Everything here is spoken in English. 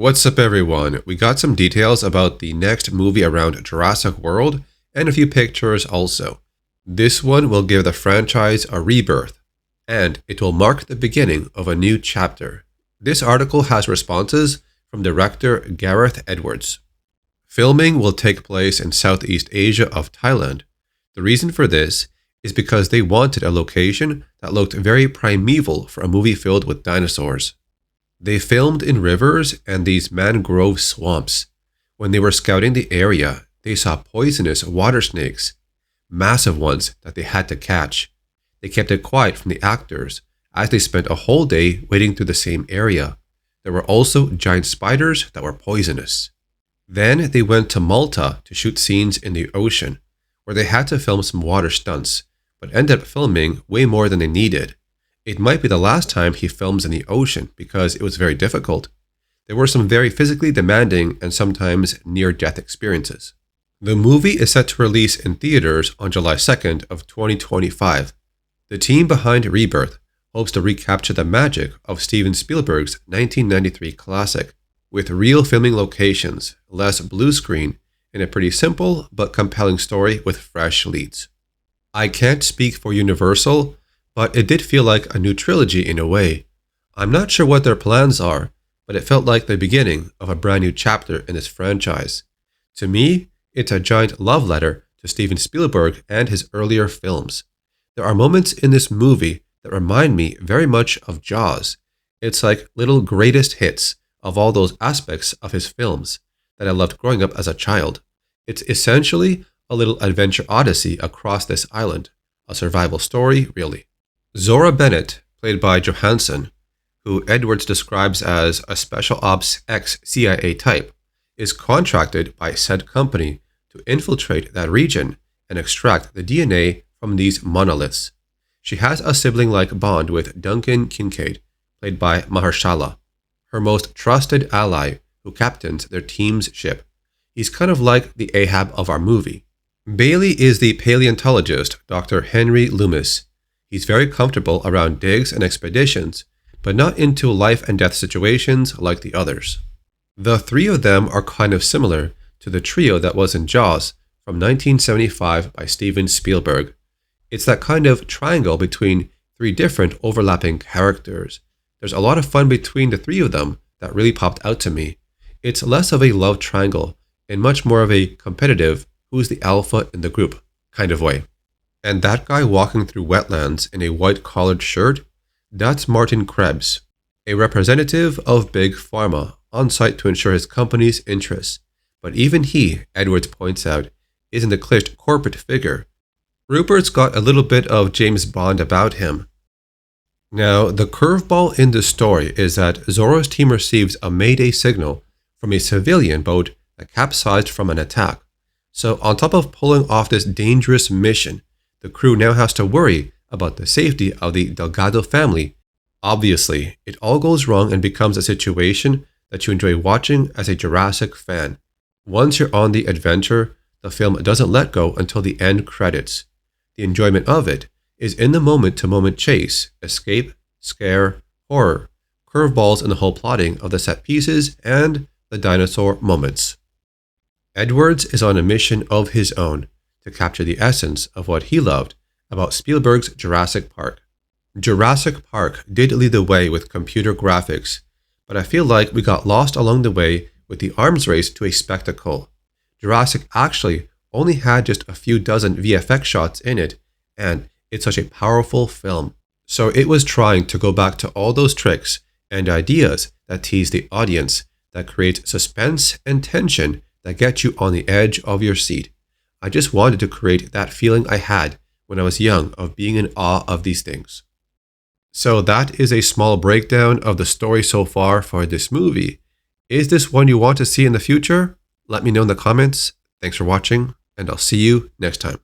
What's up, everyone? We got some details about the next movie around Jurassic World and a few pictures also. This one will give the franchise a rebirth, and it will mark the beginning of a new chapter. This article has responses from director Gareth Edwards. Filming will take place in Southeast Asia of Thailand. The reason for this is because they wanted a location that looked very primeval for a movie filled with dinosaurs. They filmed in rivers and these mangrove swamps. When they were scouting the area, they saw poisonous water snakes, massive ones that they had to catch. They kept it quiet from the actors as they spent a whole day wading through the same area. There were also giant spiders that were poisonous. Then they went to Malta to shoot scenes in the ocean, where they had to film some water stunts, but ended up filming way more than they needed. It might be the last time he films in the ocean because it was very difficult. There were some very physically demanding and sometimes near-death experiences. The movie is set to release in theaters on July 2nd of 2025. The team behind Rebirth hopes to recapture the magic of Steven Spielberg's 1993 classic, with real filming locations, less blue screen, and a pretty simple but compelling story with fresh leads. I can't speak for Universal, but it did feel like a new trilogy in a way. I'm not sure what their plans are, but it felt like the beginning of a brand new chapter in this franchise. To me, it's a giant love letter to Steven Spielberg and his earlier films. There are moments in this movie that remind me very much of Jaws. It's like little greatest hits of all those aspects of his films that I loved growing up as a child. It's essentially a little adventure odyssey across this island, a survival story, really. Zora Bennett, played by Johansson, who Edwards describes as a special ops ex-CIA type, is contracted by said company to infiltrate that region and extract the DNA from these monoliths. She has a sibling-like bond with Duncan Kincaid, played by Mahershala, her most trusted ally who captains their team's ship. He's kind of like the Ahab of our movie. Bailey is the paleontologist, Dr. Henry Loomis. He's very comfortable around digs and expeditions, but not into life and death situations like the others. The three of them are kind of similar to the trio that was in Jaws from 1975 by Steven Spielberg. It's that kind of triangle between three different overlapping characters. There's a lot of fun between the three of them that really popped out to me. It's less of a love triangle and much more of a competitive who's the alpha in the group kind of way. And that guy walking through wetlands in a white collared shirt, that's Martin Krebs, a representative of Big Pharma on site to ensure his company's interests. But even he, Edwards points out, isn't a cliched corporate figure. Rupert's got a little bit of James Bond about him. Now, the curveball in this story is that Zora's team receives a Mayday signal from a civilian boat that capsized from an attack. So on top of pulling off this dangerous mission, the crew now has to worry about the safety of the Delgado family. Obviously, it all goes wrong and becomes a situation that you enjoy watching as a Jurassic fan. Once you're on the adventure, the film doesn't let go until the end credits. The enjoyment of it is in the moment-to-moment chase, escape, scare, horror, curveballs in the whole plotting of the set pieces, and the dinosaur moments. Edwards is on a mission of his own to capture the essence of what he loved about Spielberg's Jurassic Park. Jurassic Park did lead the way with computer graphics, but I feel like we got lost along the way with the arms race to a spectacle. Jurassic actually only had just a few dozen VFX shots in it, and it's such a powerful film. So it was trying to go back to all those tricks and ideas that tease the audience, that create suspense and tension that get you on the edge of your seat. I just wanted to create that feeling I had when I was young of being in awe of these things. So that is a small breakdown of the story so far for this movie. Is this one you want to see in the future? Let me know in the comments. Thanks for watching, and I'll see you next time.